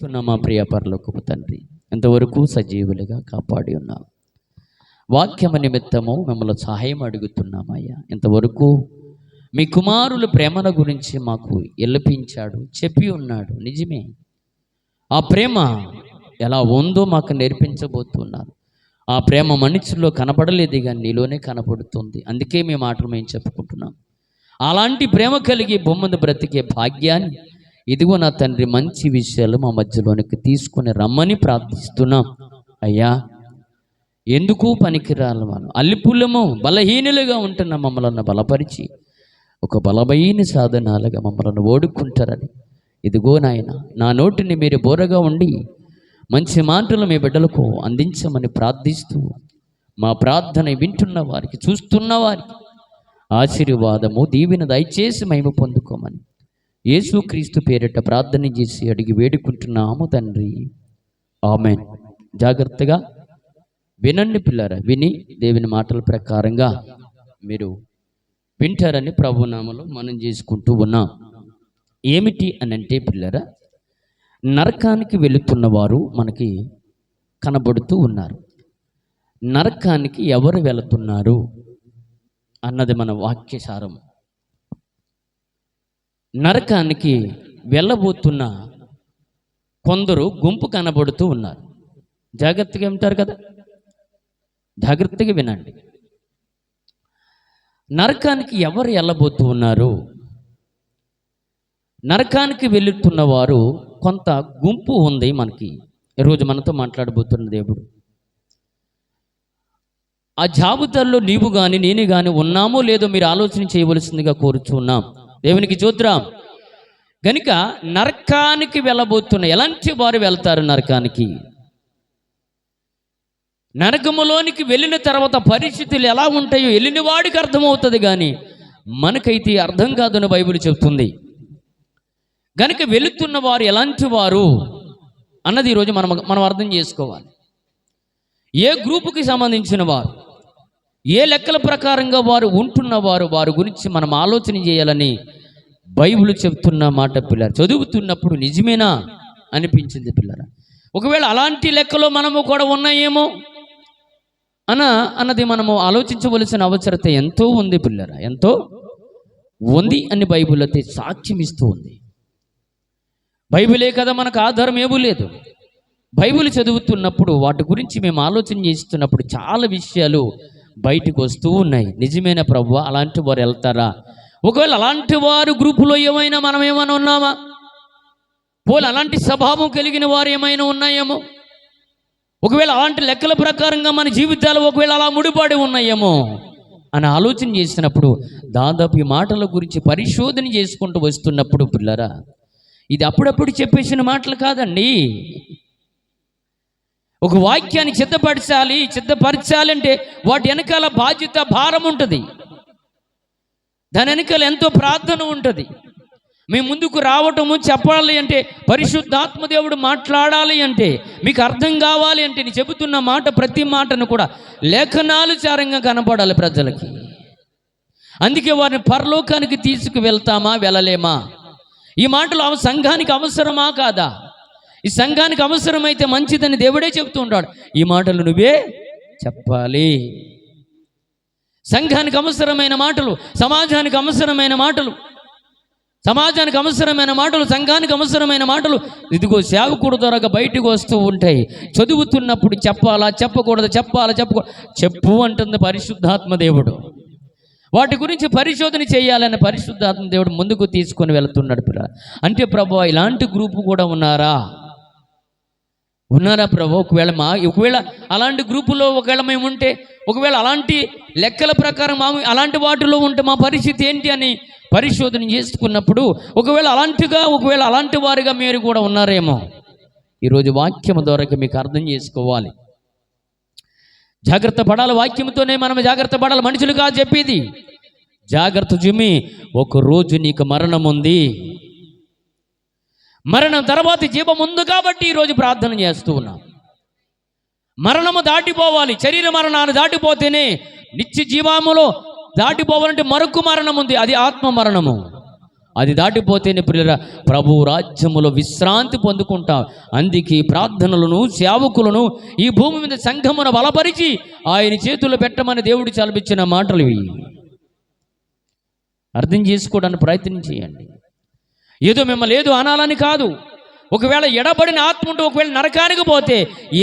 స్తున్న మా ప్రియ పరలోకపు తండ్రి, ఇంతవరకు సజీవులుగా కాపాడి ఉన్నావు. వాక్యము నిమిత్తము మిమ్మల్ని సహాయం అడుగుతున్నామయ్యా. ఇంతవరకు మీ కుమారుల ప్రేమల గురించి మాకు ఎల్లిపించాడు, చెప్పి ఉన్నాడు. నిజమే, ఆ ప్రేమ ఎలా ఉందో మాకు నేర్పించబోతున్నారు. ఆ ప్రేమ మనుషుల్లో కనపడలేదు కానీ నీలోనే కనపడుతుంది. అందుకే మీ మాటలు మేము చెప్పుకుంటున్నాం. అలాంటి ప్రేమ కలిగి భూమిని బ్రతికే భాగ్యాన్ని ఇదిగో నా తండ్రి మంచి విషయాలు మా మధ్యలోనికి తీసుకుని రమ్మని ప్రార్థిస్తున్నాం అయ్యా. ఎందుకు పనికిరాలి మనం అల్లిపుల్లము బలహీనులుగా ఉంటున్న మమ్మల్ని బలపరిచి ఒక బలమైన సాధనాలుగా మమ్మల్ని ఓడుకుంటారని ఇదిగో నాయన, నా నోటిని మీరు బోరగా ఉండి మంచి మాటలు మీ బిడ్డలకు అందించమని ప్రార్థిస్తూ మా ప్రార్థన వింటున్న వారికి, చూస్తున్న వారికి ఆశీర్వాదము దీవెన దయచేసి మేము పొందుకోమని యేసుక్రీస్తు పేరిట ప్రార్థన చేసి అడిగి వేడుకుంటున్నాము తండ్రి, ఆమేన్. జాగ్రత్తగా వినండి పిల్లరా, విని దేవుని మాటల ప్రకారంగా మీరు వింటారని ప్రభునామలో మనం చేసుకుంటూ ఉన్నాం. ఏమిటి అని అంటే పిల్లరా, నరకానికి వెళుతున్న వారు మనకి కనబడుతూ ఉన్నారు. నరకానికి ఎవరు వెళుతున్నారు అన్నది మన వాక్యసారం. నరకానికి వెళ్ళబోతున్న కొందరు గుంపు కనబడుతూ ఉన్నారు. జాగ్రత్తగా వింటారు కదా, జాగ్రత్తగా వినండి. నరకానికి ఎవరు వెళ్ళబోతూ ఉన్నారు? నరకానికి వెళుతున్న వారు కొంత గుంపు ఉంది మనకి. ఈరోజు మనతో మాట్లాడబోతున్న దేవుడు. ఆ జాబితాల్లో నీవు కానీ నేను కానీ ఉన్నామో లేదో మీరు ఆలోచన చేయవలసిందిగా కోరుచున్నాం. దేవునికి స్తోత్రం. గనుక నరకానికి వెళ్ళబోతున్న ఎలాంటి వారు వెళ్తారు నరకానికి? నరకములోనికి వెళ్ళిన తర్వాత పరిస్థితులు ఎలా ఉంటాయో వెళ్ళిన వాడికి అర్థమవుతుంది, కానీ మనకైతే అర్థం కాదని బైబిల్ చెప్తుంది. గనుక వెళుతున్న వారు ఎలాంటి వారు అన్నది ఈరోజు మనం అర్థం చేసుకోవాలి. ఏ గ్రూపుకి సంబంధించిన వారు, ఏ లెక్కల ప్రకారంగా వారు ఉంటున్నవారు, వారి గురించి మనం ఆలోచన చేయాలని బైబిల్ చెప్తున్న మాట పిల్లలు చదువుతున్నప్పుడు నిజమేనా అనిపించింది పిల్లరా. ఒకవేళ అలాంటి లెక్కలో మనము కూడా ఉన్నాయేమో అన్నది మనము ఆలోచించవలసిన అవసరత ఎంతో ఉంది పిల్లరా, ఎంతో ఉంది అని బైబిల్ అయితే సాక్ష్యం ఇస్తూ ఉంది. బైబిలే కదా మనకు ఆధారం ఏమీ లేదు. బైబిల్ చదువుతున్నప్పుడు వాటి గురించి మేము ఆలోచన చేస్తున్నప్పుడు చాలా విషయాలు బయటకు వస్తూ ఉన్నాయి. నిజమైన ప్రభువా, అలాంటి వారు వెళ్తారా? ఒకవేళ అలాంటి వారు గ్రూపులో ఏమైనా మనం ఏమైనా ఉన్నామా? పోలు అలాంటి స్వభావం కలిగిన వారు ఏమైనా ఉన్నాయేమో? ఒకవేళ అలాంటి లెక్కల ప్రకారంగా మన జీవితాలు ఒకవేళ అలా ముడిపడి ఉన్నాయేమో అని ఆలోచన చేసినప్పుడు దాదాపు ఈ మాటల గురించి పరిశోధన చేసుకుంటూ వస్తున్నప్పుడు పిల్లరా, ఇది అప్పుడప్పుడు చెప్పేసిన మాటలు కాదండి. ఒక వాక్యాన్ని సిద్ధపరచాలంటే వాటి వెనకాల బాధ్యత, భారం ఉంటుంది. దాని వెనకాల ఎంతో ప్రార్థన ఉంటుంది. మేము ముందుకు రావటము, చెప్పాలి అంటే, పరిశుద్ధాత్మ దేవుడు మాట్లాడాలి అంటే, మీకు అర్థం కావాలి అంటే, నేను చెబుతున్న మాట ప్రతి మాటను కూడా లేఖనానుసారంగా కనపడాలి ప్రజలకి. అందుకే వారిని పరలోకానికి తీసుకువెళ్తామా, వెళ్ళలేమా? ఈ మాటలు సంఘానికి అవసరమా కాదా? ఈ సంఘానికి అవసరమైతే మంచిదని దేవుడే చెప్తూ ఉంటాడు. ఈ మాటలు నువ్వే చెప్పాలి. సంఘానికి అవసరమైన మాటలు, సమాజానికి అవసరమైన మాటలు, సంఘానికి అవసరమైన మాటలు ఇదిగో సేవకుడు ద్వారా బయటకు వస్తూ ఉంటాయి. చదువుతున్నప్పుడు చెప్పాలా, చెప్పకూడదు, చెప్పు అంటుంది పరిశుద్ధాత్మ దేవుడు. వాటి గురించి పరిశోధన చేయాలని పరిశుద్ధాత్మ దేవుడు ముందుకు తీసుకొని వెళుతున్నాడు. అంటే ప్రభువా, ఇలాంటి గ్రూపు కూడా ఉన్నారా ప్రభు? ఒకవేళ అలాంటి గ్రూపులో ఒకవేళ మేము ఉంటే, ఒకవేళ అలాంటి లెక్కల ప్రకారం అలాంటి వాటిలో ఉంటే మా పరిస్థితి ఏంటి అని పరిశోధన చేసుకున్నప్పుడు ఒకవేళ అలాంటి వారిగా మీరు కూడా ఉన్నారేమో. ఈరోజు వాక్యం ద్వారా మీకు అర్థం చేసుకోవాలి. జాగ్రత్త పడాలి, వాక్యంతోనే మనం జాగ్రత్త పడాలి. మనుషులు కాదు చెప్పేది. జాగ్రత్త జుమి, ఒక రోజు నీకు మరణం ఉంది, మరణం తర్వాత జీవం ఉంది. కాబట్టి ఈరోజు ప్రార్థన చేస్తూ ఉన్నాం. మరణము దాటిపోవాలి, శరీర మరణాన్ని దాటిపోతేనే నిత్య జీవములో దాటిపోవాలంటే మరొక మరణం ఉంది, అది ఆత్మ మరణము. అది దాటిపోతేనే ప్రియులారా ప్రభు రాజ్యములో విశ్రాంతి పొందుకుంటాం. అందుకే ప్రార్థనలను సేవకులను ఈ భూమి మీద సంఘమును బలపరిచి ఆయన చేతుల్లో పెట్టమని దేవుడు చలపించిన మాటలు ఇవి. అర్థం చేసుకోవడానికి ప్రయత్నం చేయండి. ఏదో మిమ్మల్ని ఏదో అనాలని కాదు. ఒకవేళ ఎడబడిన ఆత్మ ఉంటే ఒకవేళ నరకానికి పోతే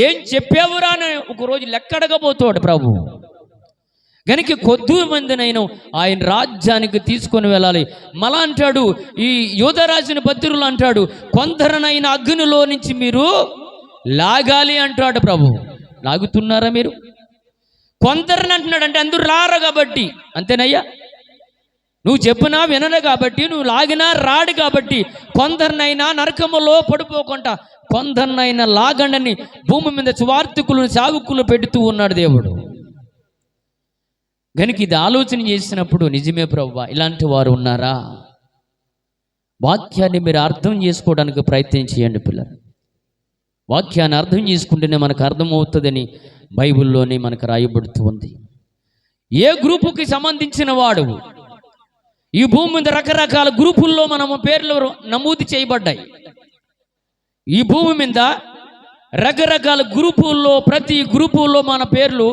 ఏం చెప్పేవురా అని ఒకరోజు లెక్కడకపోతాడు ప్రభు. గనికి కొద్ది మందినైనా ఆయన రాజ్యానికి తీసుకొని వెళ్ళాలి. మళ్ళా అంటాడు, ఈ యూద రాసిన పత్రికలు అంటాడు, కొందరనైనా అగ్నిలో నుంచి మీరు లాగాలి అంటాడు ప్రభు. లాగుతున్నారా మీరు? కొందరని అంటున్నాడు అంటే అందరూ రారు కాబట్టి, అంతేనయ్యా. నువ్వు చెప్పినా వినరు కాబట్టి, నువ్వు లాగినా రాడు కాబట్టి, కొందరినైనా నరకములో పడిపోకుండా కొందరినైనా లాగండని భూమి మీద స్వార్థకులను సావుకులు పెడుతూ ఉన్నాడు దేవుడు. గనుక ఇది ఆలోచన చేసినప్పుడు నిజమే ప్రభువా, ఇలాంటి వారు ఉన్నారా? వాక్యాన్ని మీరు అర్థం చేసుకోవడానికి ప్రయత్నం చేయండి పిల్లలు. వాక్యాన్ని అర్థం చేసుకుంటేనే మనకు అర్థమవుతుందని బైబిల్లోనే మనకు రాయబడుతూ ఉంది. ఏ గ్రూపుకి సంబంధించిన వాడు, ఈ భూమి మీద రకరకాల గ్రూపుల్లో మనము పేర్లు నమోదు చేయబడ్డాయి. ఈ భూమి మీద రకరకాల గ్రూపుల్లో, ప్రతి గ్రూపుల్లో మన పేర్లు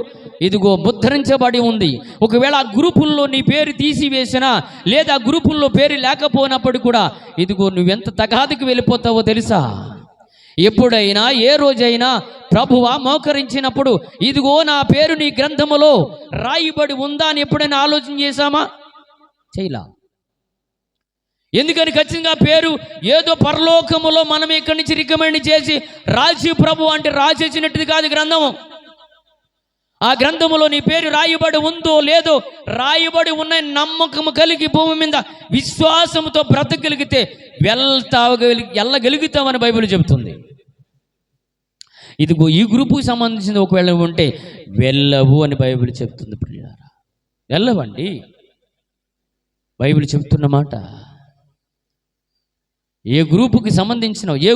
ఇదిగో ముద్రించబడి ఉంది. ఒకవేళ ఆ గ్రూపుల్లో నీ పేరు తీసివేసినా లేదా ఆ గ్రూపుల్లో పేరు లేకపోయినప్పుడు కూడా ఇదిగో నువ్వెంత తగాదికి వెళ్ళిపోతావో తెలుసా? ఎప్పుడైనా ఏ రోజైనా ప్రభువా మోకరించినప్పుడు ఇదిగో నా పేరు నీ గ్రంథములో రాయబడి ఉందా అని ఎప్పుడైనా ఆలోచన చేశామా? చేయలా. ఎందుకని? ఖచ్చితంగా పేరు ఏదో పరలోకములో మనం ఇక్కడి నుంచి రికమెండ్ చేసి రాజు ప్రభు అంటే రాసేసినట్టుది కాదు గ్రంథము. ఆ గ్రంథములో నీ పేరు రాయబడి ఉందో లేదో, రాయబడి ఉన్న నమ్మకము కలిగి భూమి మీద విశ్వాసముతో బ్రతకగలిగితే వెళ్ళగలుగుతామని బైబిల్ చెబుతుంది. ఇదిగో ఈ గ్రూపుకి సంబంధించింది ఒకవేళ ఉంటే వెళ్ళవు అని బైబిల్ చెప్తుంది. ప్రియులారా, వెళ్ళవండి. బైబిల్ చెప్తున్న మాట. ఏ గ్రూపుకి సంబంధించిన, ఏ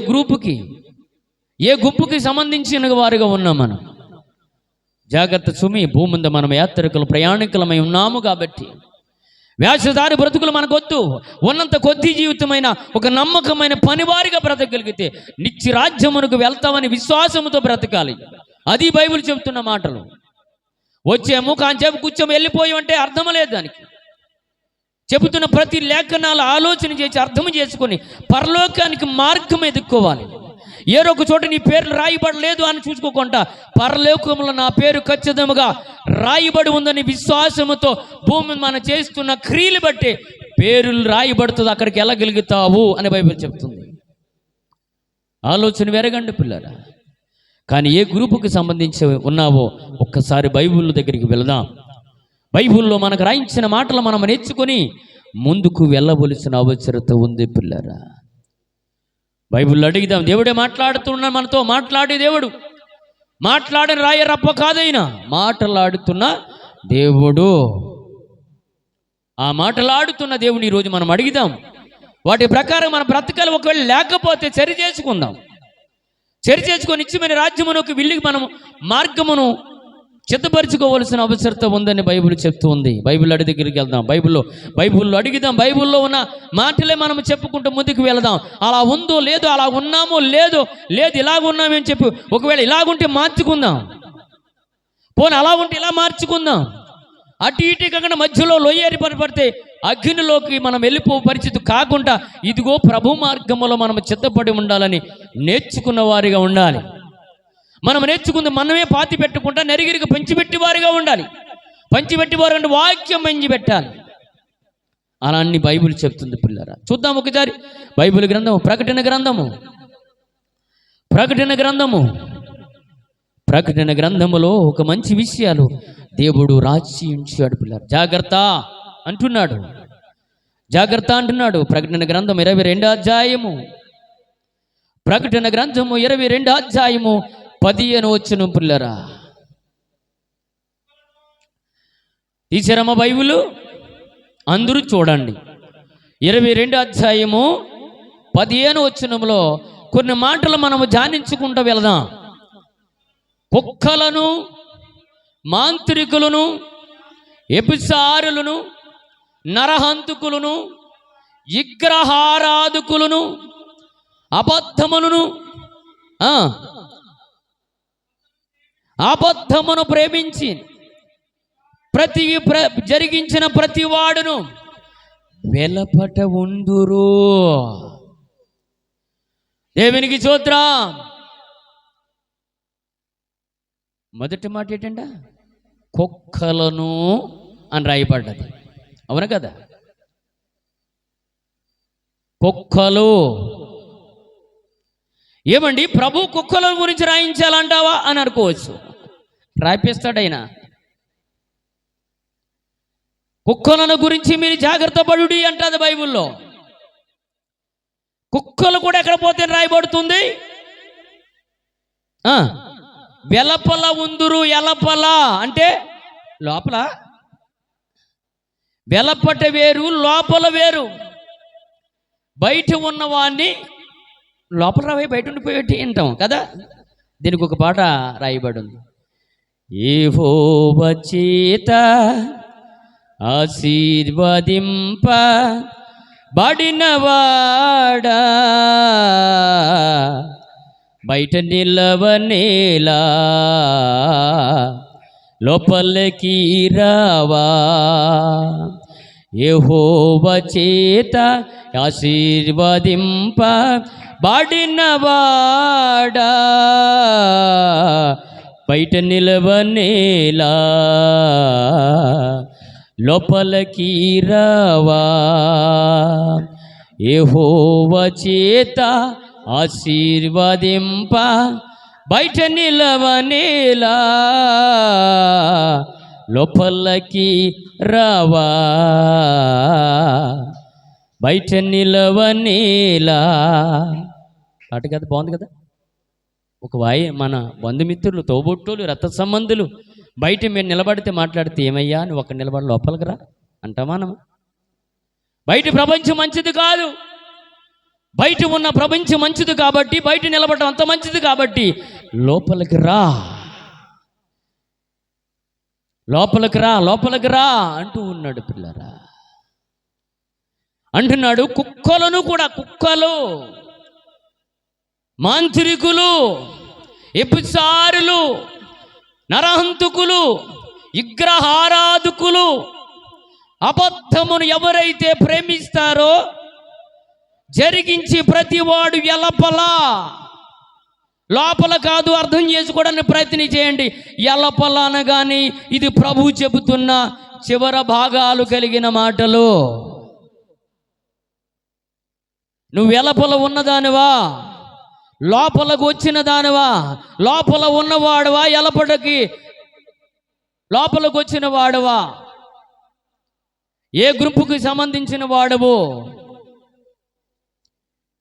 గుంపుకి సంబంధించిన వారుగా ఉన్నాం మనం. జాగ్రత్త సుమి. భూమి మీద మనం యాత్రికులు, ప్రయాణికులమై ఉన్నాము కాబట్టి వేషధారి బ్రతుకులు మనకొద్దు. ఉన్నంత కొద్ది జీవితమైన ఒక నమ్మకమైన పనివారిగా బ్రతకగలిగితే నిత్య రాజ్యమునకు వెళ్తామని విశ్వాసముతో బ్రతకాలి. అది బైబిల్ చెబుతున్న మాటలు. వచ్చాము కాంచేపు కూర్చోము వెళ్ళిపోయాం అంటే అర్థం లేదు దానికి. చెబుతున్న ప్రతి లేఖనాలు ఆలోచన చేసి అర్థం చేసుకొని పరలోకానికి మార్గం ఎదుక్కోవాలి. ఏరొక చోట నీ పేర్లు రాయబడలేదు అని చూసుకోకుండా పరలోకంలో నా పేరు ఖచ్చితంగా రాయబడి ఉందని విశ్వాసముతో భూమి మనం చేస్తున్న క్రియలు బట్టి పేర్లు రాయబడుతుంది. అక్కడికి వెళ్ళగలుగుతావు అని బైబిల్ చెప్తుంది. ఆలోచన వెరగండి పిల్లరా. కానీ ఏ గ్రూపుకి సంబంధించి ఉన్నావో ఒక్కసారి బైబిల్ దగ్గరికి వెళదాం. బైబిల్లో మనకు రాయించిన మాటలు మనం నేర్చుకొని ముందుకు వెళ్ళవలసిన అవసరత ఉంది పిల్లరా. బైబిల్లో అడిగిదాం. దేవుడే మాట్లాడుతున్నా, మనతో మాట్లాడే దేవుడు. మాట్లాడిన రాయరప్ప కాదైనా మాట్లాడుతున్న దేవుడు. ఆ మాట్లాడుతున్న దేవుని ఈరోజు మనం అడిగిదాం. వాటి ప్రకారం మన బ్రతకాలు ఒకవేళ లేకపోతే సరి చేసుకుందాం. సరి చేసుకొని నిత్యమైన రాజ్యమునకు వెళ్ళి మనం మార్గమును సిద్ధపరచుకోవలసిన అవసరత ఉందని బైబిల్ చెప్తూ ఉంది. బైబిల్ అడి దగ్గరికి వెళ్దాం. బైబిల్లో అడిగిదాం. బైబిల్లో ఉన్న మాటలే మనం చెప్పుకుంటూ ముందుకు వెళదాం. అలా ఉందో లేదో, అలా ఉన్నామో లేదు ఇలాగ ఉన్నామని చెప్పి ఒకవేళ ఇలాగుంటే మార్చుకుందాం. పోనీ అలా ఉంటే ఇలా మార్చుకుందాం. అటు ఇటు కాకుండా మధ్యలో లోయేరి పడితే అగ్నిలోకి మనం వెళ్ళిపో పరిస్థితి కాకుండా ఇదిగో ప్రభు మార్గంలో మనం చిత్తపడి ఉండాలని నేర్చుకున్న వారిగా ఉండాలి. మనం నేర్చుకుంది మనమే పాతి పెట్టుకుంటా నెరిగిరికి పంచిపెట్టి వారిగా ఉండాలి. పంచిపెట్టి వారు అంటే వాక్యం పంచిపెట్టాలి. అలా అన్ని బైబిల్ చెప్తుంది పిల్లరా. చూద్దాం ఒకసారి బైబిల్ గ్రంథము, ప్రకటన గ్రంథములో ఒక మంచి విషయాలు దేవుడు రాసి ఉంచాడు పిల్లలు. జాగ్రత్త అంటున్నాడు. ప్రకటన గ్రంథం 22వ అధ్యాయము. ప్రకటన గ్రంథము 22వ అధ్యాయము 15వ వచనం పిల్లరా. తీసారమ్మ బైబిల్? అందరూ చూడండి. 22వ అధ్యాయము 15వ వచనంలో కొన్ని మాటలు మనము ధ్యానించుకుంటూ వెళదాం. కుక్కలను, మాంత్రికులను, ఎపిసారులను, నరహంతుకులను, విగ్రహారాధకులను, అబద్ధమును ప్రేమించి జరిగించిన ప్రతి వాడును వెలపట ఉందురు. దేవునికి స్తోత్రం. మొదటి మాట ఏంటంట? కుక్కలను అని రాయబడ్డది. అవును కదా? కుక్కలు. ఏమండి, ప్రభు కుక్కల గురించి రాయించాలంటావా అని అనుకోవచ్చు. రాయిస్తాడైనా. కుక్కలను గురించి మీరు జాగ్రత్త పడుడి అంటది బైబిల్లో. కుక్కలు కూడా ఎక్కడ పోతే రాయబడుతుంది? వెలపల ఉందురు. ఎలపల అంటే లోపల, వెలపట వేరు, లోపల వేరు. బయట ఉన్నవాడిని లోపల రాయి, బయట ఉండిపోయేటి వింటాం కదా. దీనికి ఒక పాట రాయబడి ఉంది. యెహోవా చేత ఆశీర్వదింప బడినవాడా బయట నిలవనేలా లోపలికి రావా. యెహోవా చేత ఆశీర్వదింప బడినవాడా బయట నిలవనేలా లోపలికి రావా. యెహోవా చేత ఆశీర్వదింప బయట నిలవనేలా లోపలికి రావా. బయట నిలవనేలా. పాట కదా, బాగుంది కదా. ఒక మన బంధుమిత్రులు, తోబుట్టులు, రక్త సంబంధులు బయట మీరు నిలబడితే మాట్లాడితే, ఏమయ్యా నువ్వు ఒక్క నిలబడి లోపలికి రా అంటామా? బయట ప్రపంచం మంచిది కాదు. బయట ఉన్న ప్రపంచం మంచిది కాబట్టి, బయట నిలబడటం అంత మంచిది కాబట్టి లోపలికి రా, లోపలికి రా, లోపలికి రా అంటూ ఉన్నాడు. పిల్లరా అంటున్నాడు. కుక్కలను కూడా, కుక్కలు, మాంత్రికులు, వ్యభిచారులు, నరహంతకులు, విగ్రహారాధకులు, అబద్ధమును ఎవరైతే ప్రేమిస్తారో జరిగించి ప్రతివాడు ఎలపల, లోపల కాదు. అర్థం చేసుకోవడానికి ప్రయత్నం చేయండి. ఎలపల అనగానే ఇది ప్రభు చెబుతున్న చివర భాగాలు కలిగిన మాటలు. నువ్వు ఎలపల ఉన్నదానివా, లోపలకు వచ్చిన దానివా, లోపల ఉన్నవాడువా, ఎలపటకి లోపలకు వచ్చిన వాడువా, ఏ గ్రూపుకి సంబంధించిన వాడువు?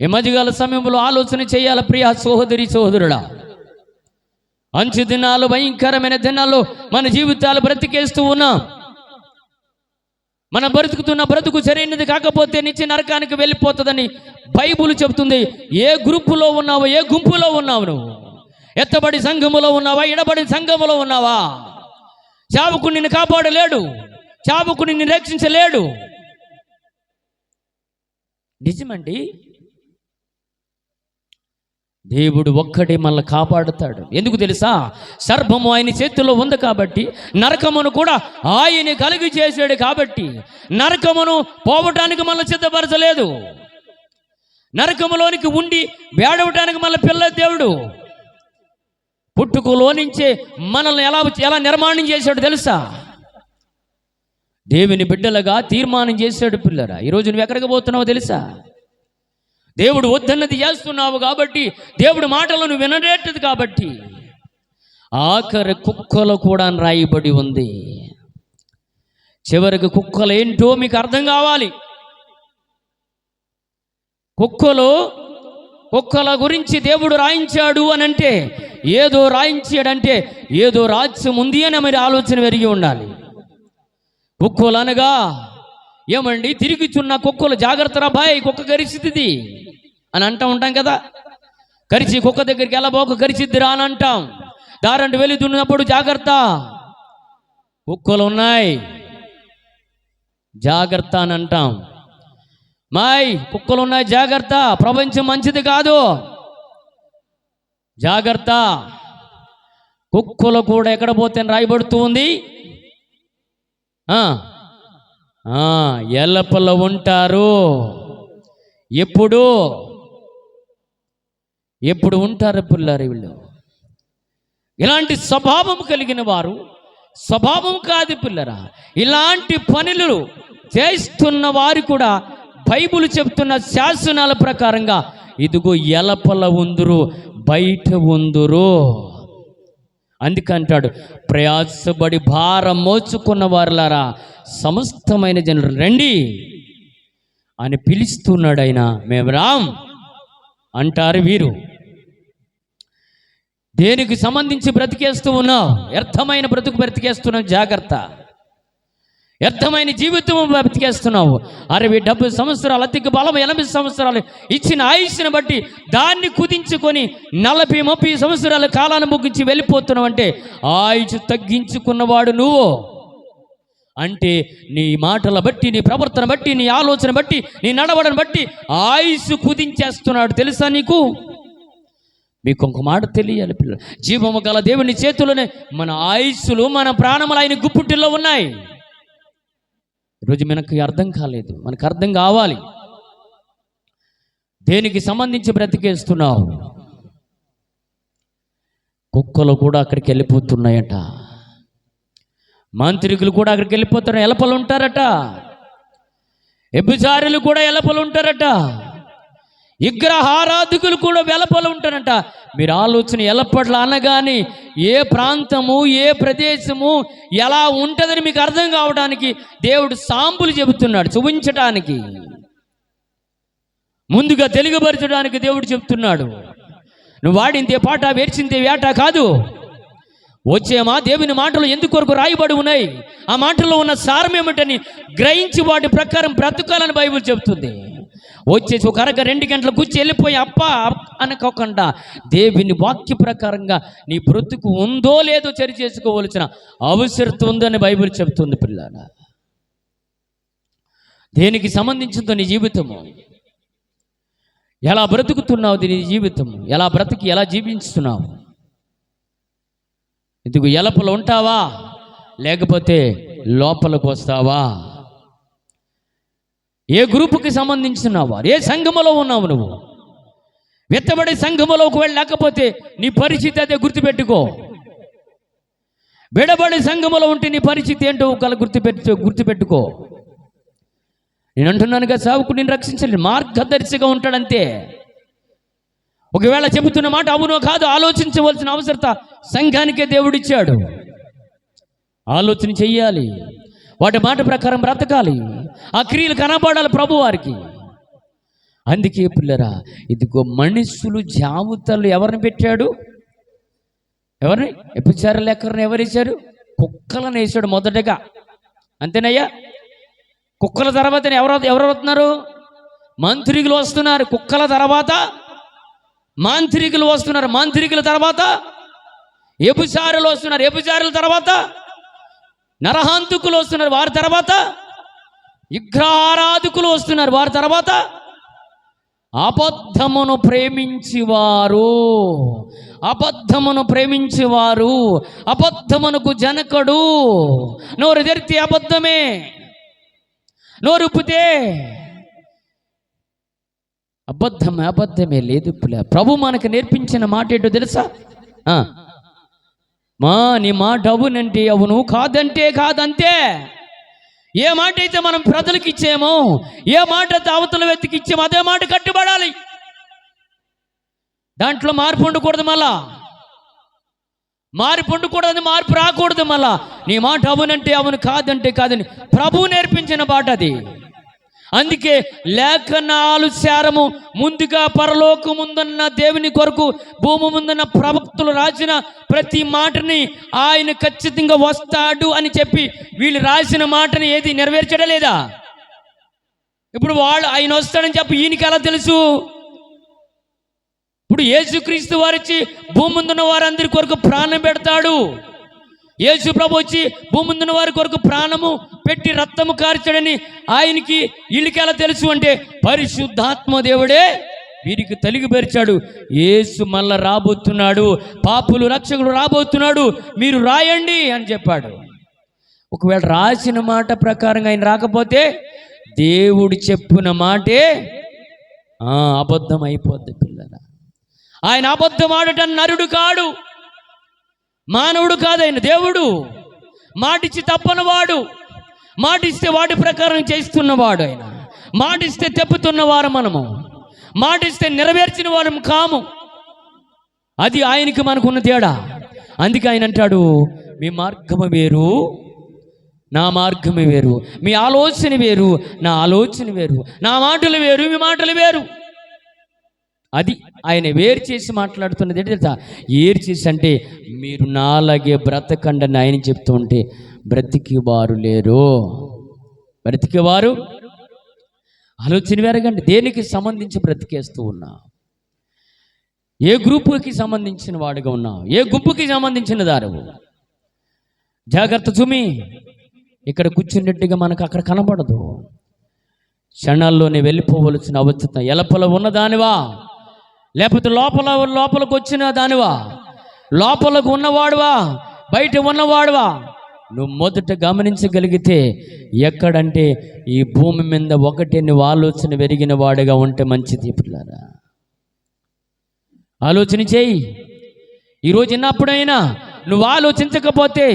ఈ మధ్యకాల సమయంలో ఆలోచన చేయాలి ప్రియ సహోదరి సహోదరుడా. అంచు దినాలు, భయంకరమైన దినాల్లో మన జీవితాలు బ్రతికేస్తూ ఉన్నాం. మనం బ్రతుకుతున్న బ్రతుకు సరైనది కాకపోతే నిత్య నరకానికి వెళ్ళిపోతుందని బైబుల్ చెబుతుంది. ఏ గ్రూపులో ఉన్నావు, ఏ గుంపులో ఉన్నావు? నువ్వు ఎత్తబడి సంఘములో ఉన్నావా, ఎడబడి సంఘములో ఉన్నావా? చావుకు నిన్ను కాపాడలేడు, చావుకు నిన్ను రక్షించలేడు. నిజమండి. దేవుడు ఒక్కడే మనల్ని కాపాడుతాడు. ఎందుకు తెలుసా? సర్పము ఆయన చేతిలో ఉంది కాబట్టి, నరకమును కూడా ఆయన కలిగి చేశాడు కాబట్టి, నరకమును పోవటానికి మనల్ని సిద్ధపరచలేదు. నరకములోనికి ఉండి వేడవటానికి మన పిల్ల దేవుడు పుట్టుకలో నుంచే మనల్ని ఎలా నిర్మాణం చేశాడు తెలుసా? దేవుని బిడ్డలుగా తీర్మానం చేశాడు. పిల్లరా, ఈరోజు నువ్వు ఎక్కడికి పోతున్నావో తెలుసా? దేవుడు వద్దన్నది చేస్తున్నావు కాబట్టి, దేవుడు మాటలు నువ్వు వినరేటది కాబట్టి, ఆఖరి కుక్కలు కూడా రాయబడి ఉంది. చివరికి కుక్కలు ఏంటో మీకు అర్థం కావాలి. కుక్కల గురించి దేవుడు రాయించాడు అని అంటే, ఏదో రాయించాడంటే ఏదో రాజ్యం ఉంది అని మరి ఆలోచన పెరిగి ఉండాలి. కుక్కలు అనగా ఏమండి, తిరుగుచున్న కుక్కలు జాగ్రత్త రా బాయ్, కుక్క కరిచిద్ది అని అంటూ ఉంటాం కదా. కరిచి కుక్క దగ్గరికి వెళ్ళబోక కరిచిద్దిరా అని అంటాం. దారంటూ వెళుతున్నప్పుడు జాగ్రత్త, కుక్కలు ఉన్నాయి జాగ్రత్త అని అంటాం. కుక్కలు ఉన్నాయి, జాగ్రత్త, ప్రపంచం మంచిది కాదు, జాగ్రత్త. కుక్కలు కూడా ఎక్కడ పోతే రాయబడుతూ ఉంది, ఎల్లపల్లో ఉంటారు. ఎప్పుడు ఉంటారు పిల్లలు వీళ్ళు? ఇలాంటి స్వభావం కలిగిన వారు, స్వభావం కాదు పిల్లరా, ఇలాంటి పనులు చేస్తున్న వారు కూడా బైబిల్ చెప్తున్న శాసనాల ప్రకారంగా ఇదిగో ఎలపల ఉందురు, బయట ఉందురు. అందుకంటాడు, ప్రయాసపడి భారం మోచుకున్న వారులారా సమస్తమైన జనులు రండి అని పిలుస్తున్నాడు ఆయన. మేము రాం అంటారు వీరు. దేనికి సంబంధించి బ్రతికేస్తూ ఉన్నావు? వ్యర్థమైన బ్రతుకు బ్రతికేస్తున్నావు, జాగ్రత్త. వ్యర్థమైన జీవితం బ్రతికేస్తున్నావు. 60-70 సంవత్సరాలు, అతికి బలం 80 సంవత్సరాలు ఇచ్చిన ఆయుష్ని బట్టి దాన్ని కుదించుకొని 40-30 సంవత్సరాల కాలాన్ని ముగించి వెళ్ళిపోతున్నావు అంటే ఆయుష్ తగ్గించుకున్నవాడు నువ్వు. అంటే నీ మాటల బట్టి, నీ ప్రవర్తన బట్టి, నీ ఆలోచన బట్టి, నీ నడవడం బట్టి ఆయుష్ కుదించేస్తున్నాడు. తెలుసా నీకు? మీకు ఒక మాట తెలియాలి పిల్లలు, జీవము గల దేవుని చేతుల్లోనే మన ఆయుష్లు, మన ప్రాణములు ఆయన గుప్పుటిల్లో ఉన్నాయి. ఈరోజు మనకు అర్థం కాలేదు, మనకు అర్థం కావాలి. దేనికి సంబంధించి బ్రతికేస్తున్నావు? కుక్కలు కూడా అక్కడికి వెళ్ళిపోతున్నాయట, మాంత్రికులు కూడా అక్కడికి వెళ్ళిపోతున్నారు, ఎలపలు ఉంటారట, వ్యభిచారులు కూడా ఎలపలు ఉంటారట, విగ్రహారాధకులు కూడా వెలపలు ఉంటారట. మీరు ఆలోచన, ఎలపట్ల అనగానే ఏ ప్రాంతము, ఏ ప్రదేశము ఎలా ఉంటుందని మీకు అర్థం కావడానికి దేవుడు సాంపులు చెబుతున్నాడు, చూపించడానికి, ముందుగా తెలుగుపరచడానికి దేవుడు చెప్తున్నాడు. నువ్వు వాడిందే పాట, వేర్చిందే వేట కాదు. వచ్చేమా దేవుని మాటలు ఎందుకొరకు రాయబడి ఉన్నాయి, ఆ మాటల్లో ఉన్న సారం ఏమిటని గ్రహించి వాటి ప్రకారం బ్రతకాలని బైబిల్ చెప్తుంది. వచ్చేసి ఒక 1-2 గంటలు కూర్చి వెళ్ళిపోయి అప్ప అనుకోకుండా దేవుని వాక్య ప్రకారంగా నీ బ్రతుకు ఉందో లేదో చరి చేసుకోవలసిన అవసరం ఉందని బైబిల్ చెప్తుంది. పిల్లల, దేనికి సంబంధించిందో నీ జీవితము, ఎలా బ్రతుకుతున్నావు, నీ జీవితము ఎలా బ్రతికి ఎలా జీవిస్తున్నావు? ఇందుకు ఎలపలు ఉంటావా, లేకపోతే లోపలికి వస్తావా? ఏ గ్రూపుకి సంబంధించినావా? ఏ సంఘములో ఉన్నావు నువ్వు? వెత్తబడే సంఘములోకి వెళ్ళలేకపోతే నీ పరిస్థితి అదే గుర్తుపెట్టుకో. విడబడే సంఘములో ఉంటే నీ పరిస్థితి ఏంటో ఒకవేళ గుర్తుపెట్టుకో. నేను అంటున్నానుగా, సావుకు నేను రక్షించండి, మార్గదర్శిగా ఉంటాడంతే. ఒకవేళ చెబుతున్న మాట అవునో కాదు ఆలోచించవలసిన అవసరత సంఘానికే దేవుడిచ్చాడు. ఆలోచన చెయ్యాలి, వాటి మాట ప్రకారం బ్రతకాలి, ఆ క్రియలు కనబడాలి ప్రభు వారికి. అందుకే పిల్లరా, ఇదిగో మనుషులు జాబితాలు ఎవరిని పెట్టాడు? ఎవరిని? వ్యభిచారులు ఎక్కడిని ఎవరేశారు? కుక్కలను వేసాడు మొదటగా. అంతేనయ్యా? కుక్కల తర్వాత ఎవరు వస్తున్నారు? మాంత్రికులు వస్తున్నారు. కుక్కల తర్వాత మాంత్రికులు వస్తున్నారు. మాంత్రికుల తర్వాత వ్యభిచారులు వస్తున్నారు. వ్యభిచారుల తర్వాత నరహంతకులు వస్తున్నారు. వారి తర్వాత విగ్రహారాధకులు వస్తున్నారు. వారి తర్వాత అబద్ధమును ప్రేమించేవారు, అబద్ధమునకు జనకుడు. నోరు తెరితే అబద్ధమే, నోరుపితే అబద్ధమే లేదు. ప్రభు మనకు నేర్పించిన మాట ఏంటో తెలుసా? నీ మాట అవునంటే అవును, కాదంటే కాదంతే. ఏ మాట అయితే మనం ప్రజలకు ఇచ్చామో, ఏ మాట అవతల వ్యక్తికి ఇచ్చామో అదే మాట కట్టుబడాలి. దాంట్లో మార్పు ఉండకూడదు. మళ్ళా మార్పు ఉండకూడదు, మార్పు రాకూడదు. మళ్ళా నీ మాట అవునంటే అవును, కాదంటే కాదని ప్రభువు నేర్పించిన మాట అది. అందుకే లేఖనాలు సారము ముందుగా పరలోకం ముందున్న దేవుని కొరకు, భూమి ముందున్న ప్రవక్తలు రాసిన ప్రతి మాటని ఆయన ఖచ్చితంగా వస్తాడు అని చెప్పి వీళ్ళు రాసిన మాటని ఏది నెరవేర్చడం లేదా? ఇప్పుడు ఆయన వస్తాడని చెప్పి ఈయనకి ఎలా తెలుసు? ఇప్పుడు యేసుక్రీస్తు వారిచ్చి భూమి ముందున్న వారందరి కొరకు ప్రాణం పెడతాడు. యేసు ప్రభు వచ్చి భూమి ముందున్న వారి కొరకు ప్రాణము పెట్టి రక్తము కార్చాడని ఆయనకి వీళ్ళకి ఎలా తెలుసు అంటే పరిశుద్ధాత్మ దేవుడే వీరికి తెలియపరిచాడు. యేసు మళ్ళా రాబోతున్నాడు, పాపులు రక్షకుడు రాబోతున్నాడు, మీరు రాయండి అని చెప్పాడు. ఒకవేళ రాసిన మాట ప్రకారంగా ఆయన రాకపోతే దేవుడు చెప్పిన మాటే అబద్ధం అయిపోద్ది పిల్లల. ఆయన అబద్ధం ఆడటం నరుడు కాడు, మానవుడు కాదు, ఆయన దేవుడు. మాటిచ్చి తప్పనివాడు, మాటిస్తే వాటి ప్రకారం చేస్తున్నవాడు. ఆయన మాటిస్తే తెప్పుతున్నవారు మనము, మాటిస్తే నెరవేర్చిన వారం కాము. అది ఆయనకి మనకున్న తేడా. అందుకే ఆయన అంటాడు, మీ మార్గము వేరు, నా మార్గమే వేరు, మీ ఆలోచన వేరు, నా ఆలోచన వేరు, నా మాటలు వేరు, మీ మాటలు వేరు. అది ఆయన వేరు చేసి మాట్లాడుతున్నది ఏంటి తెలుసా? ఏరు చేసి అంటే మీరు నాలాగే బ్రతకండి అని ఆయన చెప్తూ ఉంటే బ్రతికేవారు లేరు. బ్రతికేవారు ఆలోచన వేరగండి. దేనికి సంబంధించి బ్రతికేస్తూ ఉన్నావు? ఏ గ్రూపుకి సంబంధించిన వాడుగా ఉన్నావు? ఏ గుంపుకి సంబంధించిన దారువు? జాగ్రత్త సుమి. ఇక్కడ కూర్చున్నట్టుగా మనకు అక్కడ కనబడదు. క్షణాల్లోనే వెళ్ళిపోవలసిన అవసరం. ఎలపల ఉన్నదానివా, లేకపోతే లోపలకు వచ్చిన దానివా, లోపలకు ఉన్నవాడువా, బయట ఉన్నవాడువా? నువ్వు మొదట గమనించగలిగితే ఎక్కడంటే ఈ భూమి మీద ఒకటే నువ్వు ఆలోచన పెరిగిన వాడుగా ఉంటే మంచిది పిల్లారా. ఆలోచన చేయి. ఈరోజు విన్నప్పుడైనా నువ్వు ఆలోచించకపోతే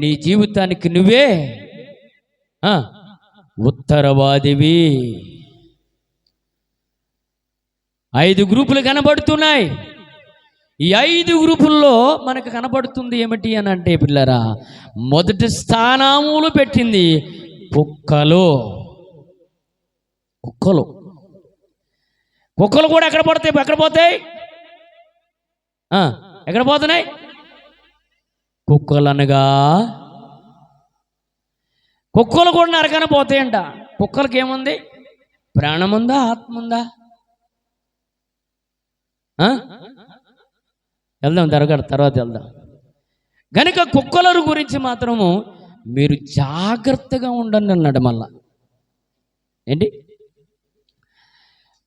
నీ జీవితానికి నువ్వే ఉత్తరవాదివి. 5 గ్రూపులు కనబడుతున్నాయి. ఈ 5 గ్రూపుల్లో మనకు కనబడుతుంది ఏమిటి అని అంటే పిల్లరా, మొదటి స్థానములు పెట్టింది కుక్కలు. కుక్కలు కుక్కలు కూడా ఎక్కడ పోతాయి? ఎక్కడ పోతున్నాయి? కుక్కలు అనగా కుక్కలు కూడా నరకన పోతాయంట. కుక్కలకి ఏముంది? ప్రాణం ఉందా? ఆత్మ ఉందా? వెళ్దాం తర్వాత వెళ్దాం. కనుక కుక్కల గురించి మాత్రము మీరు జాగ్రత్తగా ఉండండి అన్నాడు. మళ్ళా ఏంటి?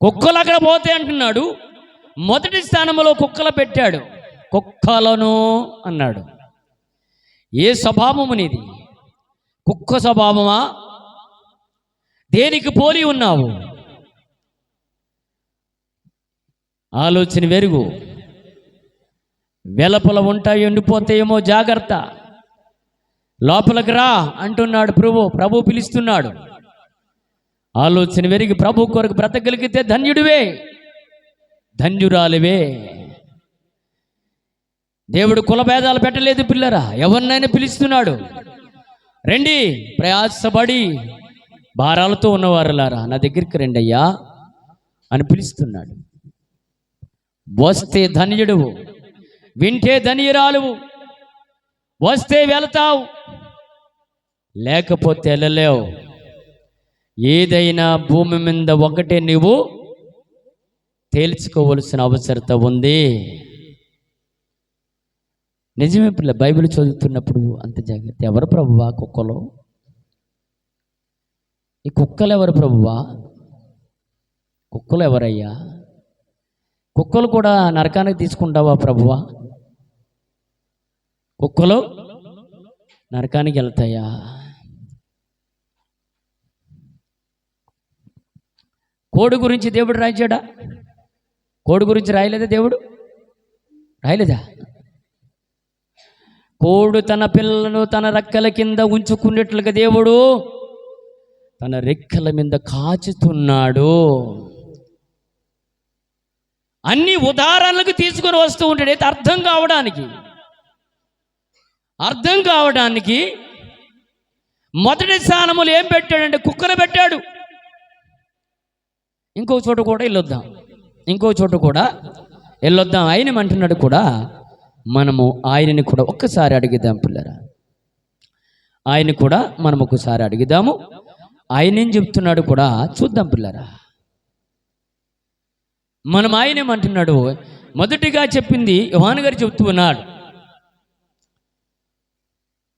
కుక్కలు అక్కడ పోతే అంటున్నాడు. మొదటి స్థానంలో కుక్కలు పెట్టాడు. కుక్కలను అన్నాడు. ఏ స్వభావము నీది? కుక్క స్వభావమా? దేనికి పోలి ఉన్నావు? ఆలోచన వెరుగు. వెలపల ఉంటాయి, ఎండిపోతాయేమో, జాగ్రత్త. లోపలికి రా అంటున్నాడు ప్రభు పిలుస్తున్నాడు. ఆలోచన వెరిగి ప్రభు కొరకు బ్రతకగలిగితే ధన్యుడివే, ధన్యురాలివే. దేవుడు కులభేదాలు పెట్టలేదు పిల్లరా. ఎవరినైనా పిలుస్తున్నాడు, రండి ప్రయాసపడి భారాలతో ఉన్నవారులారా నా దగ్గరికి రండి అయ్యా అని పిలుస్తున్నాడు. వస్తే ధన్యుడువు, వింటే ధన్యురాలువు. వస్తే వెళతావు, లేకపోతే వెళ్ళలేవు. ఏదైనా భూమి మీద ఒకటే నువ్వు తేల్చుకోవలసిన అవసరత ఉంది. నిజమే పిల్ల. బైబిల్ చదువుతున్నప్పుడు అంత జాగ్రత్త. ఎవరు ప్రభువా కుక్కలు? ఈ కుక్కలు ఎవరు ప్రభువా? కుక్కలు ఎవరయ్యా? కుక్కలు కూడా నరకానికి తీసుకుంటావా ప్రభువా? కుక్కలు నరకానికి వెళ్తాయా? కోడి గురించి దేవుడు రాయించాడా? కోడి గురించి రాయలేదా దేవుడు? రాయలేదా? కోడు తన పిల్లలను తన రెక్కల కింద ఉంచుకున్నట్లుగా దేవుడు తన రెక్కల మీద కాచుతున్నాడు. అన్ని ఉదాహరణలకు తీసుకొని వస్తూ ఉంటాడు. అయితే అర్థం కావడానికి మొదటి స్థానములు ఏం పెట్టాడంటే కుక్కను పెట్టాడు. ఇంకో చోట కూడా వెళ్ళొద్దాం ఆయన అంటున్నాడు కూడా. మనము ఆయనని కూడా ఒక్కసారి అడిగిద్దాం పిల్లరా. ఆయన కూడా మనం ఒకసారి అడిగిద్దాము. ఆయన ఏం చెప్తున్నాడు కూడా చూద్దాం పిల్లరా. మనం ఆయన ఏమంటున్నాడు? మొదటిగా చెప్పింది యోహాను గారు చెప్తూ ఉన్నాడు.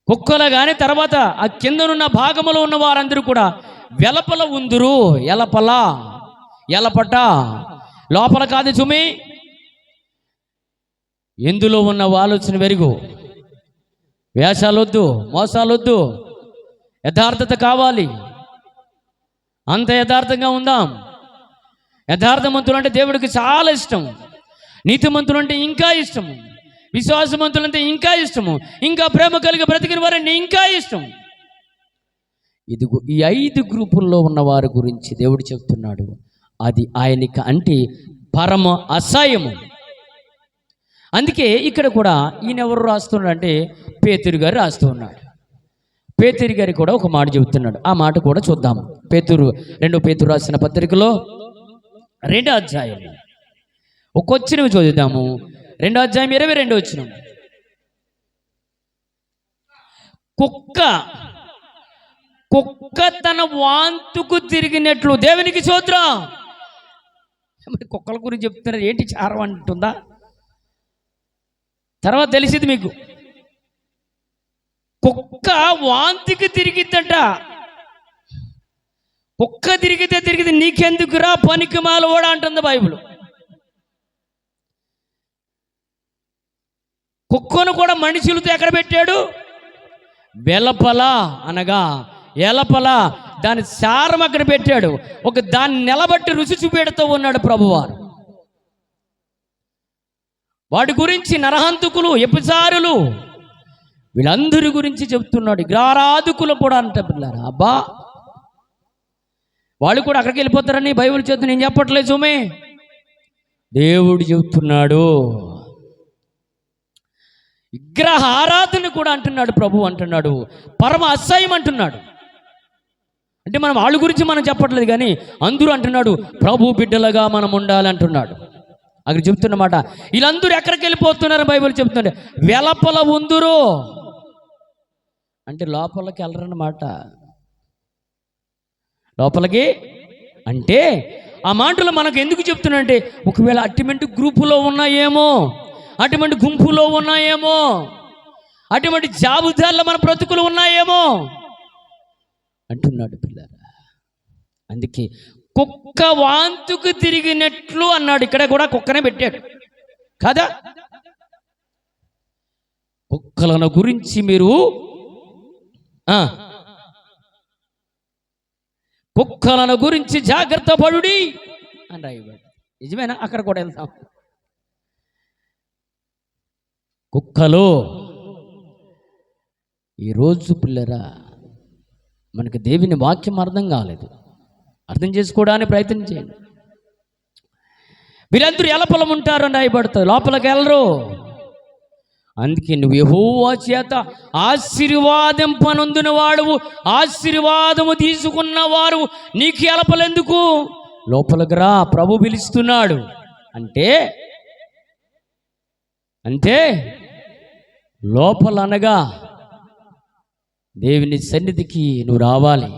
కుక్కలు కానీ తర్వాత ఆ కిందనున్న భాగములో ఉన్న వారందరూ కూడా వెలపల ఉందురు. ఎలపట లోపల కాదు సుమి. ఎందులో ఉన్న ఆలోచన వెరుగు. వేషాలొద్దు, మోసాలొద్దు, యథార్థత కావాలి. అంత యథార్థంగా ఉందాం. యథార్థమంతులు అంటే దేవుడికి చాలా ఇష్టం. నీతిమంతులు అంటే ఇంకా ఇష్టము. విశ్వాసమంతులు అంటే ఇంకా ఇష్టము. ఇంకా ప్రేమ కలిగి బ్రతికిన వారంటే ఇంకా ఇష్టం. ఇదిగో ఈ 5 గ్రూపుల్లో ఉన్న వారి గురించి దేవుడు చెప్తున్నాడు. అది ఆయనకి అంటే పరమ అసహ్యము. అందుకే ఇక్కడ కూడా ఈయన ఎవరు రాస్తున్నాడు అంటే పేతురు గారు రాస్తూ ఉన్నాడు. పేతురు గారు కూడా ఒక మాట చెబుతున్నాడు. ఆ మాట కూడా చూద్దాం. 2 పేతురు రాసిన పత్రికలో 2వ అధ్యాయం ఒక వచనం చదువుదాము. 2వ అధ్యాయం 22వ వచనం. కుక్క తన వాంతుకు తిరిగినట్లు దేవునికి స్తోత్రం. మరి కుక్కల గురించి చెప్తున్నారు ఏంటి? చారం అంటుందా? తర్వాత తెలిసింది మీకు. కుక్క వాంతికి తిరిగిద్దట. కుక్క తిరిగితే నీకెందుకురా పనికి మాలవాడా అంటుంది బైబిల్. కుక్కను కూడా మనుషులతో ఎక్కడ పెట్టాడు? వెలపల అనగా ఎలపల దాని సారం అక్కడ పెట్టాడు. ఒక దాన్ని నిలబట్టి రుచి చూపెడుతూ ఉన్నాడు ప్రభువారు. వాటి గురించి నరహంతకులు, వ్యభిచారులు వీళ్ళందరి గురించి చెప్తున్నాడు. విగ్రహారాధకులు కూడా అంట పిల్లారా. అబ్బా, వాళ్ళు కూడా అక్కడికి వెళ్ళిపోతారని బైబిల్ చెప్తే నేను చెప్పట్లేదు సుమే, దేవుడు చెబుతున్నాడు. విగ్రహ ఆరాధన కూడా అంటున్నాడు ప్రభు. అంటున్నాడు పరమ అసహ్యం అంటున్నాడు. అంటే మనం వాళ్ళ గురించి మనం చెప్పట్లేదు కానీ అందరూ అంటున్నాడు ప్రభు బిడ్డలుగా మనం ఉండాలి అంటున్నాడు. అక్కడ చెప్తున్నమాట వీళ్ళందరూ ఎక్కడికి వెళ్ళిపోతున్నారు బైబిల్ చెప్తున్నాడు. వెలపల ఉందురు అంటే లోపలికి వెళ్ళరన్నమాట. లోపలికి అంటే ఆ మాటలు మనకు ఎందుకు చెప్తున్నాడంటే ఒకవేళ అటువంటి గ్రూపులో ఉన్నాయేమో, అటువంటి గుంపులో ఉన్నాయేమో, అటువంటి జాబితాల్లో మన బ్రతుకులు ఉన్నాయేమో అంటున్నాడు పిల్లరా. అందుకే కుక్క వాంతుకు తిరిగినట్లు అన్నాడు. ఇక్కడ కూడా కుక్కనే పెట్టాడు కదా. కుక్కలను గురించి మీరు కుక్కలను గురించి జాగ్రత్త పడుడి అని రాయబడి. నిజమేనా? అక్కడ కూడా వెళ్తాం. కుక్కలు ఈరోజు పిల్లరా మనకి దేవుని వాక్యం అర్థం కాలేదు. అర్థం చేసుకోవడానికి ప్రయత్నం చేయండి. వీరందరూ ఎలపలం ఉంటారు అని రాయబడుతుంది, లోపలికి వెళ్ళరు. అందుకే నువ్వు యెహోవా చేత ఆశీర్వాదం పొందిన వాడు, ఆశీర్వాదము తీసుకున్నవారు నీకు ఎలపలెందుకు? లోపలికి రా, ప్రభు పిలుస్తున్నాడు. అంటే లోపల అనగా దేవుని సన్నిధికి నువ్వు రావాలి.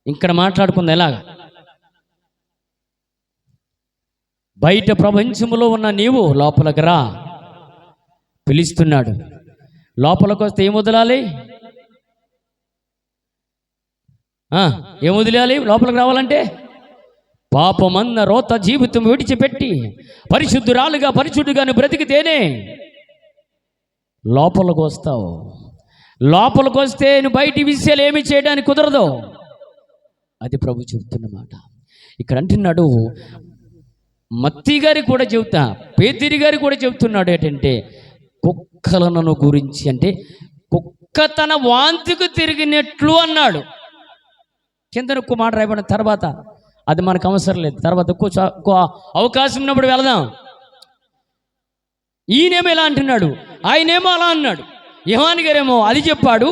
ఇక్కడ మాట్లాడుకుంది ఎలాగా? బయట ప్రపంచంలో ఉన్న నీవు లోపలికి రా, పిలుస్తున్నాడు. లోపలికి వస్తే ఏం వదలాలి? ఏం వదిలేయాలి? లోపలికి రావాలంటే పాపమన్న రోత జీవితం విడిచిపెట్టి పరిశుద్ధురాలుగా పరిశుద్ధుగాను బ్రతికితేనే లోపలికి వస్తావు. లోపలికి వస్తే నువ్వు బయటి విషయాలు ఏమి చేయడానికి కుదరదు. అది ప్రభు చెబుతున్నమాట. ఇక్కడ అంటున్నాడు. మత్తీ గారికి కూడా చెబుతా, పేతురు గారు కూడా చెబుతున్నాడు ఏంటంటే కుక్కలను గురించి. అంటే కుక్క తన వాంతికి తిరిగినట్లు అన్నాడు. కింద ఒక్క మాట రాయబడిన తర్వాత అది మనకు అవసరం లేదు. తర్వాత ఒక్కో అవకాశం ఉన్నప్పుడు వెళదాం. ఈయనేమో ఇలా అంటున్నాడు, ఆయనేమో అలా అన్నాడు. యోహాను గారేమో అది చెప్పాడు,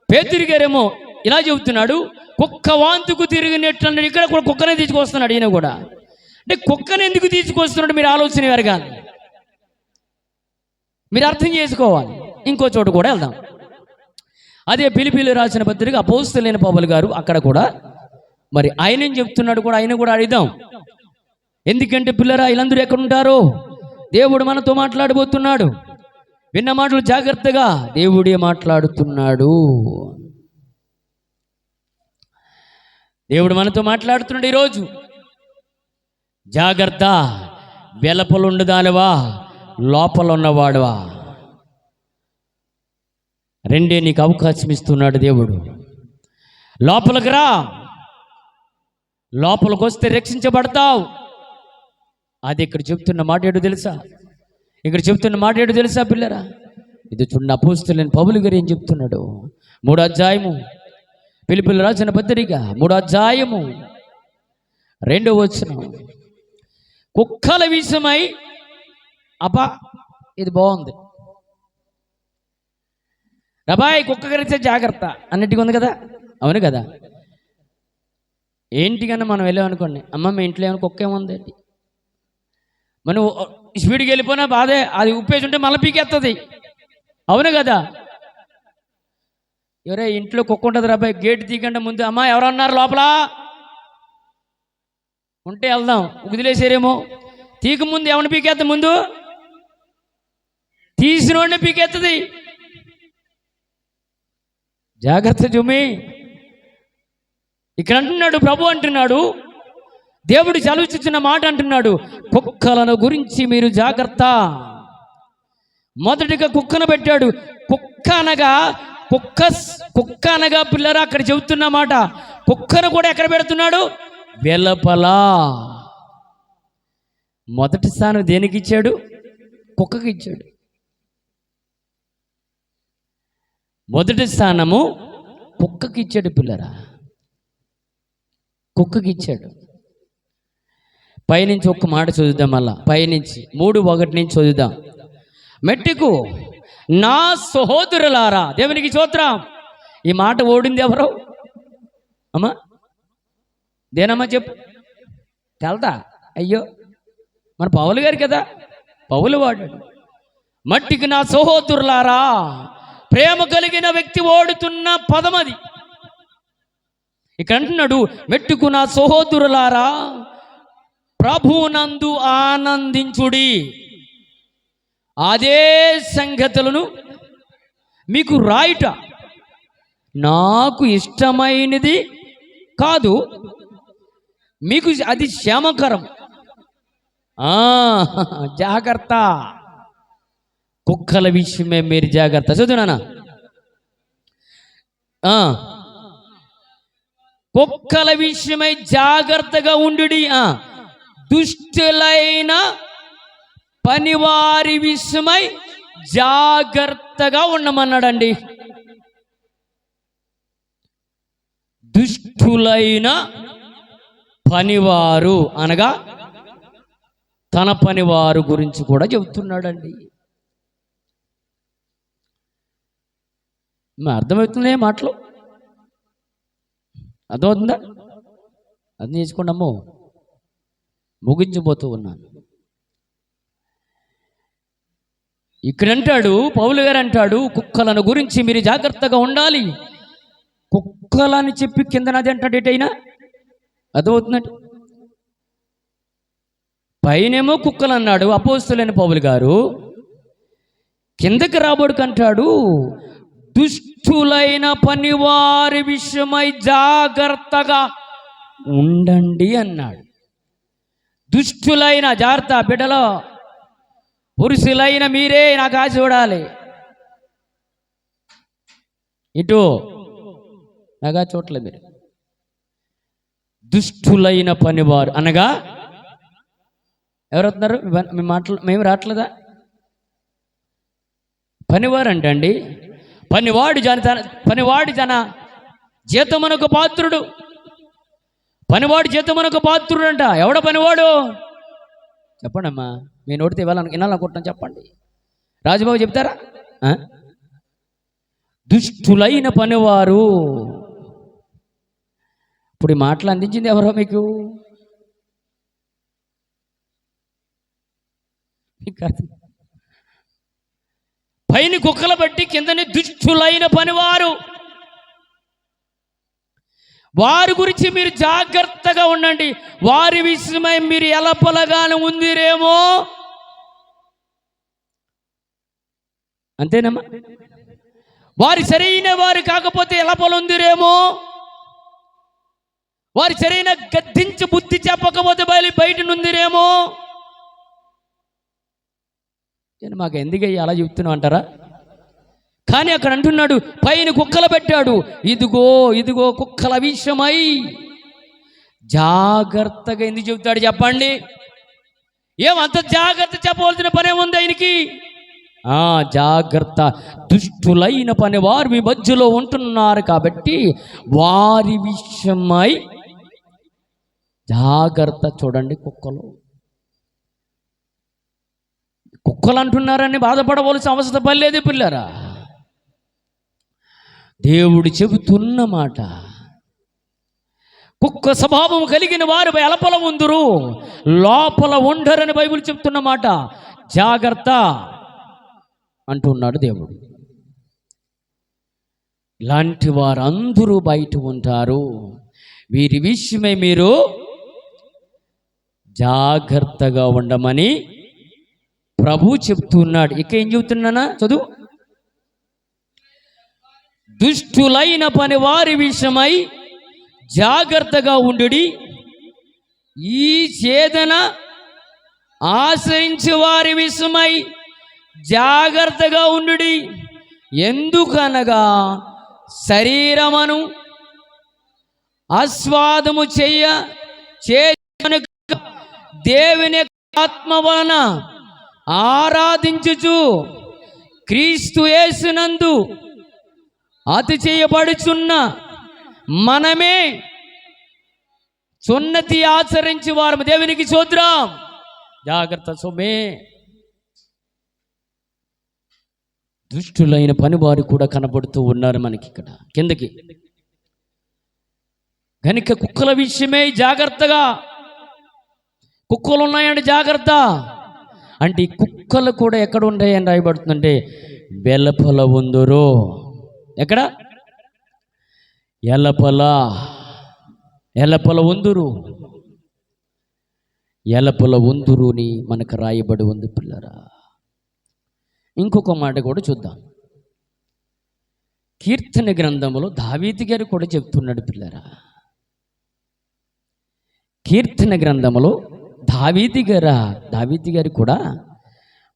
పేతురు గారేమో ఇలా చెబుతున్నాడు. కుక్క వాంతుకు తిరిగినట్లు అన్నాడు. ఇక్కడ కూడా కుక్కనే తీసుకొస్తున్నాడు ఈయన కూడా. అంటే కుక్కను ఎందుకు తీసుకొస్తున్నాడు మీరు ఆలోచన ఎరగాలి, మీరు అర్థం చేసుకోవాలి. ఇంకో చోటు కూడా వెళ్దాం. అదే ఫిలిప్పీయులకు రాసిన పత్రిక అపోస్తలులైన పౌలు గారు అక్కడ కూడా మరి ఆయన ఏం చెప్తున్నాడు కూడా ఆయన కూడా అడుగుదాం. ఎందుకంటే పిల్లరా వీళ్ళందరూ ఎక్కడుంటారు? దేవుడు మనతో మాట్లాడబోతున్నాడు. విన్న మాటలు జాగ్రత్తగా, దేవుడే మాట్లాడుతున్నాడు. దేవుడు మనతో మాట్లాడుతున్నాడు ఈరోజు. జాగ్రత్త, వెలపలుండదానివా, లోపల ఉన్నవాడువా, రెండే నీకు అవకాశం ఇస్తున్నాడు దేవుడు. లోపలికి రా, లోపలికి వస్తే రక్షించబడతావు. అది ఇక్కడ చెప్తున్న మాట ఏంటో తెలుసా? ఇక్కడ చెప్తున్న మాట ఏంటో తెలుసా పిల్లరా? ఇది చూడండి, అపోస్తలుడైన పౌలు గారు ఏం చెప్తున్నాడు. 3వ అధ్యాయము, ఫిలిప్పీయులకు రాసిన పత్రిక 3వ అధ్యాయము 2వ వచనం. కుక్కల విషయమై, అబ్బా ఇది బాగుంది, రబాయ్ కుక్క కరిస్తే జాగ్రత్త అన్నట్టుగా ఉంది కదా. అవును కదా? ఏంటికన్నా మనం వెళ్ళామనుకోండి, అమ్మ మీ ఇంట్లో ఏమైనా కుక్క ఏముంది అండి, మనం స్పీడ్కి వెళ్ళిపోయినా బాధే, అది ఉప్పేసి ఉంటే మళ్ళీ పీకేస్తుంది. అవును కదా? ఎవరే ఇంట్లో కుక్క ఉంటుంది రాబాయ్, గేట్ తీయకుండా ముందు అమ్మ ఎవరన్నారు లోపల ఉంటే వెళ్దాం, వదిలేసారేమో. తీక ముందు ఎవరిని పీకేస్తా, ముందు తీసిన వాడిని పీకేస్తుంది. జాగ్రత్త జుమ్మి. ఇక్కడ అంటున్నాడు, ప్రభు అంటున్నాడు, దేవుడు చదివిస్తున్న మాట అంటున్నాడు, కుక్కలను గురించి మీరు జాగ్రత్త. మొదటిగా కుక్కను పెట్టాడు. కుక్క అనగా పిల్లరా, అక్కడ చెబుతున్న మాట, కుక్కను కూడా ఎక్కడ పెడుతున్నాడు? వెలపల. మొదటి స్థానం దేనికి ఇచ్చాడు? కుక్కకి ఇచ్చాడు. మొదటి స్థానము కుక్కకి ఇచ్చాడు పిల్లరా, కుక్కకి ఇచ్చాడు. పైనుంచి ఒక్క మాట చదువుదాం, మళ్ళా పైనుంచి 3:1 నుంచి చదువుదాం. మెట్టుకు నా సహోదరులారా, దేవునికి స్తోత్రం. ఈ మాట ఓడింది ఎవరు అమ్మా? దేనమ్మా చెప్పు, తెల్దా? అయ్యో, మన పౌలు గారు కదా, పౌలు వాడాడు. మట్టికి నా సహోదరులారా, ప్రేమ కలిగిన వ్యక్తి ఓడుతున్న పదం అది. ఇక్కడ అంటున్నాడు, మెట్టుకు నా సహోదరులారా, ప్రభువునందు ఆనందించుడి. అదే సంగతులను మీకు రాయుట నాకు ఇష్టమైనది కాదు, మీకు అది క్షేమకరం. జాగ్రత్త, కుక్కల విషయమే మీరు జాగ్రత్త. చదువునా? కుక్కల విషయమై జాగ్రత్తగా ఉండుడి. దుష్టులైన పనివారి విషయమై జాగ్రత్తగా ఉండమన్నాడండి. దుష్టులైన పనివారు అనగా తన పనివారు గురించి కూడా చెబుతున్నాడండి. అర్థమవుతుంది మాటలు? అర్థమవుతుందా? అర్థం చేసుకోండి అమ్మో, ముగించబోతూ ఉన్నాను. ఇక్కడ అంటాడు, పౌలు గారు అంటాడు, కుక్కలను గురించి మీరు జాగ్రత్తగా ఉండాలి. కుక్కలని చెప్పి కింద నది అంటాడు. ఎటైనా అర్థమవుతుందండి? పైనేమో కుక్కలు అన్నాడు అపోస్తలుడైన పౌలు గారు, కిందకి రాబోడుకంటాడు, దుష్టులైన పనివారి విషయమై జాగ్రత్తగా ఉండండి అన్నాడు. దుష్టులైన, జాగ్రత్త బిడ్డలో, పురుషులైన మీరే నాకు ఆశ చూడాలి. ఇటు నాగా చూడలేదు మీరు. దుష్టులైన పనివారు అనగా ఎవరవుతున్నారు? మీ మాటలు మేము రావట్లేదా? పనివారు అంటండి. పనివాడి జన జీతమునకు పాత్రుడు. పనివాడి జీతమునకు పాత్రుడు అంట. ఎవడ పనివాడు? చెప్పండి అమ్మా, మీ నోటితో వినాలనుకుంటున్నాను, చెప్పండి. రాజుబాబు చెప్తారా? దుష్టులైన పనివారు. ఇప్పుడు ఈ మాటలు అందించింది ఎవరో మీకు? పైన కుక్కల బట్టి కిందని దుష్టులైన పనివారు. వారి గురించి మీరు జాగ్రత్తగా ఉండండి. వారి విషయమై మీరు ఎలపలగానే ఉందిరేమో. అంతేనమ్మా? వారి సరైన వారు కాకపోతే ఎలా పొందిరేమో, వారి సరైన గద్దించి బుద్ధి చెప్పకపోతే బయట నుందిరేమో. నేను మాకు ఎందుకయ్యా అలా చెప్తున్నా అంటారా? కానీ అక్కడ అంటున్నాడు, పైన కుక్కలు పెట్టాడు, ఇదిగో ఇదిగో కుక్కల విషయమై జాగ్రత్తగా ఎందుకు చెబుతాడు చెప్పండి? ఏమంత జాగ్రత్త చెప్పవలసిన పనే ఉంది ఆయనకి? జాగ్రత్త, దుష్టులైన పని వారు మీ మధ్యలో ఉంటున్నారు కాబట్టి వారి విషయమై జాగ్రత్త. చూడండి, కుక్కలు అంటున్నారని బాధపడవలసిన అవసరం పడలేదు పిల్లరా. దేవుడు చెబుతున్న మాట, కుక్క స్వభావం కలిగిన వారు వెలుపల ఉందురు, లోపల ఉండరని బైబిల్ చెప్తున్న మాట. జాగ్రత్త అంటున్నాడు దేవుడు. ఇలాంటి వారందరూ బయట ఉంటారు, వీరి విషయమై మీరు జాగ్రత్తగా ఉండమని ప్రభు చెప్తున్నాడు. ఇక ఏం చెబుతున్నానా చదువు. దుష్టులైన పని వారి విషయమై జాగ్రత్తగా ఉండుడి, ఈ చేదన ఆశ్రయించి వారి విషయమై జాగ్రత్తగా ఉండుడి. ఎందుకనగా శరీరమును ఆస్వాదము దేవుని ఆత్మ వలన ఆరాధించుచు క్రీస్తు యేసునందు అతి చేయబడుచున్న మనమే సున్నతి ఆచరించి వారు దేవునికి స్తోత్రం. జాగ్రత్త సొమ్మే. దుష్టులైన పనివారు కూడా కనబడుతూ ఉన్నారు మనకి ఇక్కడ కిందకి. కనుక కుక్కల విషయమే జాగ్రత్తగా, కుక్కలు ఉన్నాయండి జాగ్రత్త అంటే, ఈ కుక్కలు కూడా ఎక్కడ ఉంటాయని రాయబడుతుందంటే వెలుపల ఉందురు. ఎక్కడ? ఎలపల ఉందురు, ఎలపల ఉందురుని మనకు రాయబడి ఉంది పిల్లరా. ఇంకొక మాట కూడా చూద్దాం. కీర్తన గ్రంథంలో దావీదు గారు కూడా చెప్తున్నాడు పిల్లరా. కీర్తన గ్రంథంలో దావీదు గారు కూడా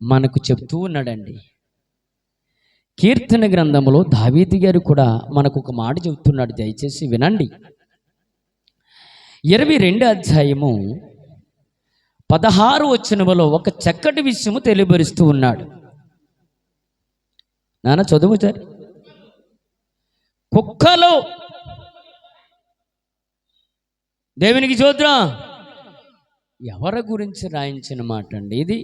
మనకు చెప్తూ ఉన్నాడండి. కీర్తన గ్రంథంలో దావీదు గారు కూడా మనకు ఒక మాట చెబుతున్నాడు, దయచేసి వినండి. 22 అధ్యాయము 16 వచనములో ఒక చక్కటి విషయము తెలియబరుస్తూ ఉన్నాడు. నాన్న చదువు సార్. కుక్కలు దేవునికి స్తోత్రం. ఎవరి గురించి రాయించిన మాట అండి ఇది?